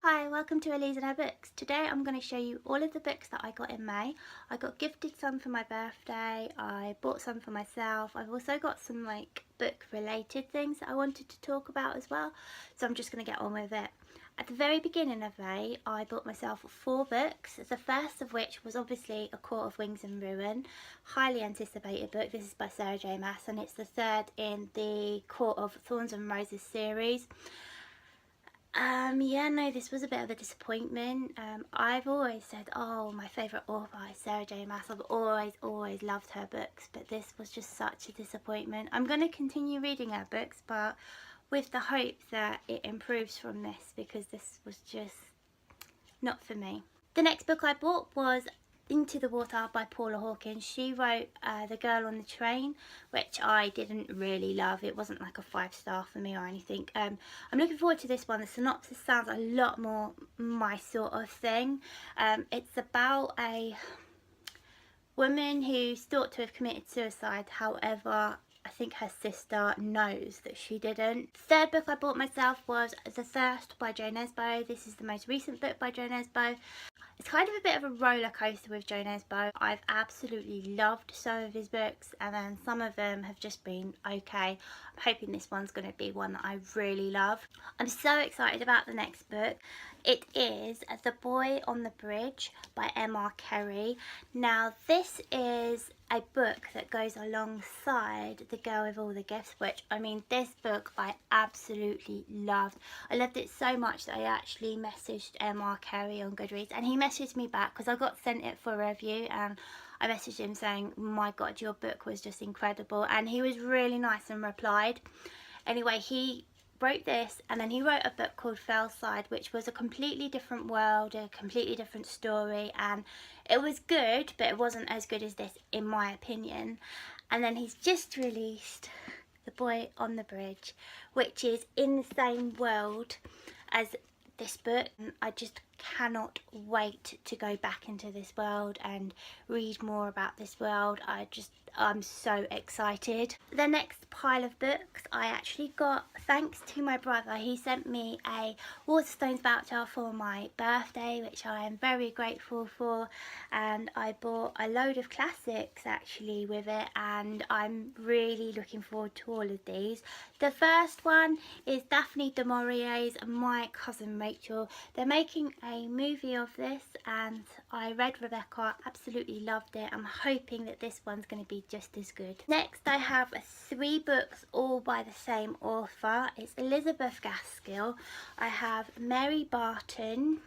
Hi, welcome to Elise and her books. Today I'm going to show you all of the books that I got in May. I got gifted some for my birthday, I bought some for myself, I've also got some book related things that I wanted to talk about as well, so I'm just going to get on with it. At the very beginning of May I bought myself 4 books, the first of which was obviously A Court of Wings and Ruin, highly anticipated book. This is by Sarah J Maas and it's the third in the Court of Thorns and Roses series. Yeah, no, this was a bit of a disappointment. I've always said, oh, my favourite author is Sarah J Maas. I've always loved her books, but this was just such a disappointment. I'm going to continue reading her books, but with the hope that it improves from this, because this was just not for me. The next book I bought was Into the Water by Paula Hawkins. She wrote The Girl on the Train, which I didn't really love. It wasn't like a 5-star for me or anything. I'm looking forward to this one. The synopsis sounds a lot more my sort of thing. It's about a woman who's thought to have committed suicide, however I think her sister knows that she didn't. The third book I bought myself was The Thirst by Joe Nesbo. This is the most recent book by Joe Nesbo. It's kind of a bit of a roller coaster with Joe Nesbo. I've absolutely loved some of his books and then some of them have just been okay. I'm hoping this one's going to be one that I really love. I'm so excited about the next book. It is The Boy on the Bridge by M.R. Carey. Now this is a book that goes alongside The Girl with All the Gifts, which, I mean, this book I absolutely loved. I loved it so much that I actually messaged M.R. Carey on Goodreads and he messaged me back because I got sent it for review, and I messaged him saying, my god, your book was just incredible, and he was really nice and replied. Anyway, he wrote this and then he wrote a book called Fellside, which was a completely different world, a completely different story, and it was good, but it wasn't as good as this in my opinion. And then he's just released The Boy on the Bridge, which is in the same world as this book. I just cannot wait to go back into this world and read more about this world. I'm so excited. The next pile of books I actually got thanks to my brother. He sent me a Waterstones voucher for my birthday, which I am very grateful for, and I bought a load of classics actually with it, and I'm really looking forward to all of these. The first one is Daphne du Maurier's My Cousin Rachel. They're making a movie of this and I read Rebecca, absolutely loved it. I'm hoping that this one's going to be just as good. Next I have 3 books all by the same author. It's Elizabeth Gaskell. I have Mary Barton,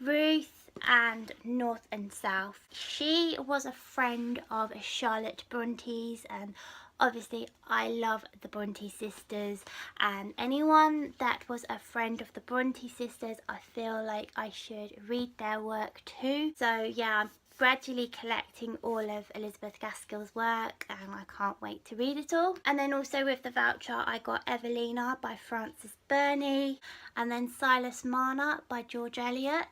Ruth and North and South. She was a friend of Charlotte Bronte's, and obviously I love the Bronte sisters, and anyone that was a friend of the Bronte sisters, I feel like I should read their work too. So yeah, I'm gradually collecting all of Elizabeth Gaskell's work and I can't wait to read it all. And then also with the voucher I got Evelina by Frances Burney, and then Silas Marner by George Eliot,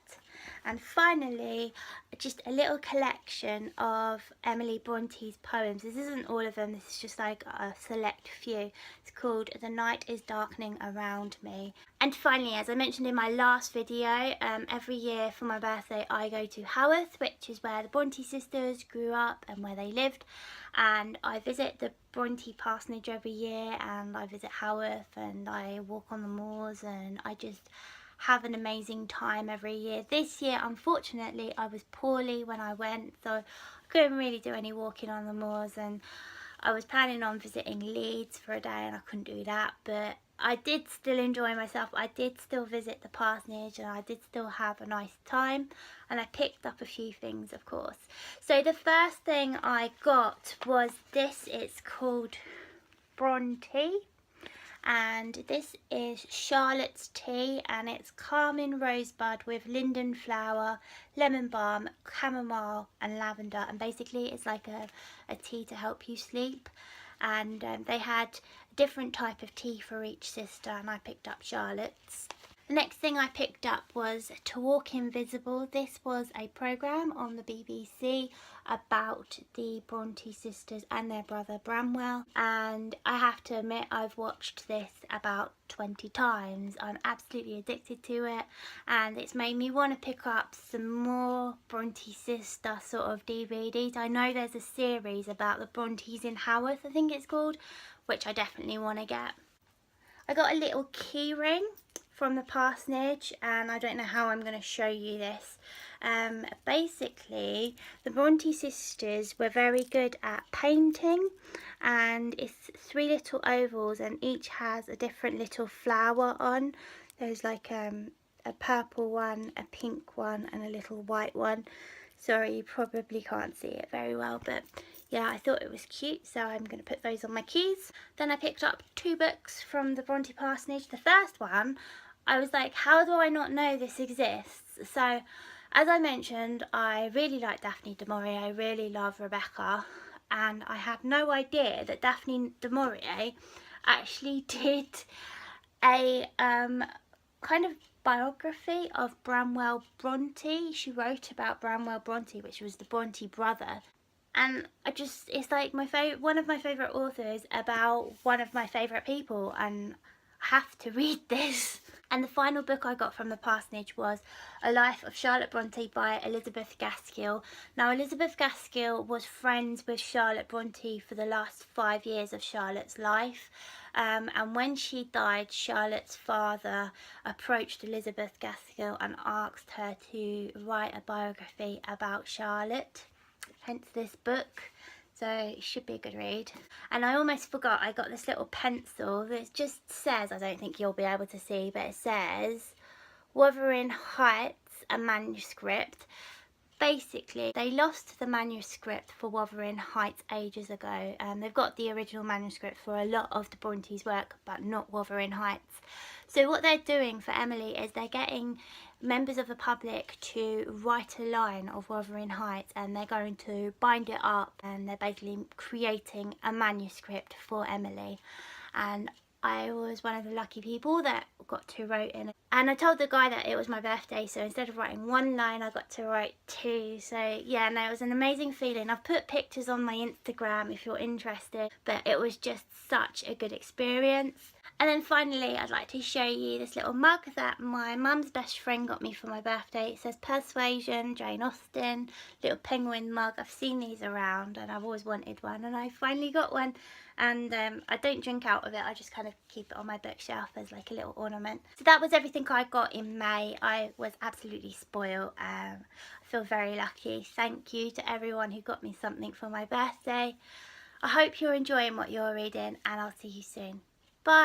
and finally just a little collection of Emily Bronte's poems. This isn't all of them, this is just like a select few. It's called The Night is Darkening Around Me. And finally, as I mentioned in my last video, every year for my birthday I go to Haworth, which is where the Bronte sisters grew up and where they lived, and I visit the Bronte parsonage every year, and I visit Haworth and I walk on the moors, and I just have an amazing time every year. This year unfortunately I was poorly when I went, so I couldn't really do any walking on the moors, and I was planning on visiting Leeds for a day and I couldn't do that, but I did still enjoy myself. I did still visit the parsonage and I did still have a nice time, and I picked up a few things of course. So the first thing I got was this. It's called Bronte, and this is Charlotte's tea, and it's carmine rosebud with linden flower, lemon balm, chamomile and lavender, and basically it's like a tea to help you sleep. And they had a different type of tea for each sister, and I picked up Charlotte's. The next thing I picked up was To Walk Invisible. This was a programme on the BBC about the Bronte sisters and their brother Bramwell, and I have to admit I've watched this about 20 times. I'm absolutely addicted to it, and it's made me want to pick up some more Bronte sister sort of DVDs. I know there's a series about the Brontes in Haworth, I think it's called, which I definitely want to get. I got a little key ring from the parsonage, and I don't know how I'm going to show you this. Basically, the Bronte sisters were very good at painting, and it's 3 little ovals and each has a different little flower on. There's like a purple one, a pink one and a little white one. Sorry, you probably can't see it very well, but yeah, I thought it was cute, so I'm going to put those on my keys. Then I picked up 2 books from the Bronte parsonage. The first one, I was like, how do I not know this exists? So, as I mentioned, I really like Daphne du Maurier. I really love Rebecca, and I had no idea that Daphne du Maurier actually did a kind of biography of Bramwell Bronte. She wrote about Bramwell Bronte, which was the Bronte brother. And it's like one of my favourite authors about one of my favourite people, and I have to read this. And the final book I got from the parsonage was A Life of Charlotte Bronte by Elizabeth Gaskell. Now, Elizabeth Gaskell was friends with Charlotte Bronte for the last 5 years of Charlotte's life. And when she died, Charlotte's father approached Elizabeth Gaskell and asked her to write a biography about Charlotte, hence this book. So it should be a good read. And I almost forgot, I got this little pencil that just says, I don't think you'll be able to see, but it says Wuthering Heights, a manuscript. Basically, they lost the manuscript for Wuthering Heights ages ago. They've got the original manuscript for a lot of the Bronte's work, but not Wuthering Heights. So what they're doing for Emily is they're getting members of the public to write a line of Wuthering Heights, and they're going to bind it up, and they're basically creating a manuscript for Emily. And I was one of the lucky people that got to write in. And I told the guy that it was my birthday, so instead of writing 1 line, I got to write 2. So yeah, no, it was an amazing feeling. I've put pictures on my Instagram if you're interested, but it was just such a good experience. And then finally, I'd like to show you this little mug that my mum's best friend got me for my birthday. It says Persuasion, Jane Austen, little penguin mug. I've seen these around and I've always wanted one, and I finally got one. And I don't drink out of it, I just kind of keep it on my bookshelf as like a little ornament. So that was everything I got in May. I was absolutely spoiled. I feel very lucky. Thank you to everyone who got me something for my birthday. I hope you're enjoying what you're reading, and I'll see you soon. Bye.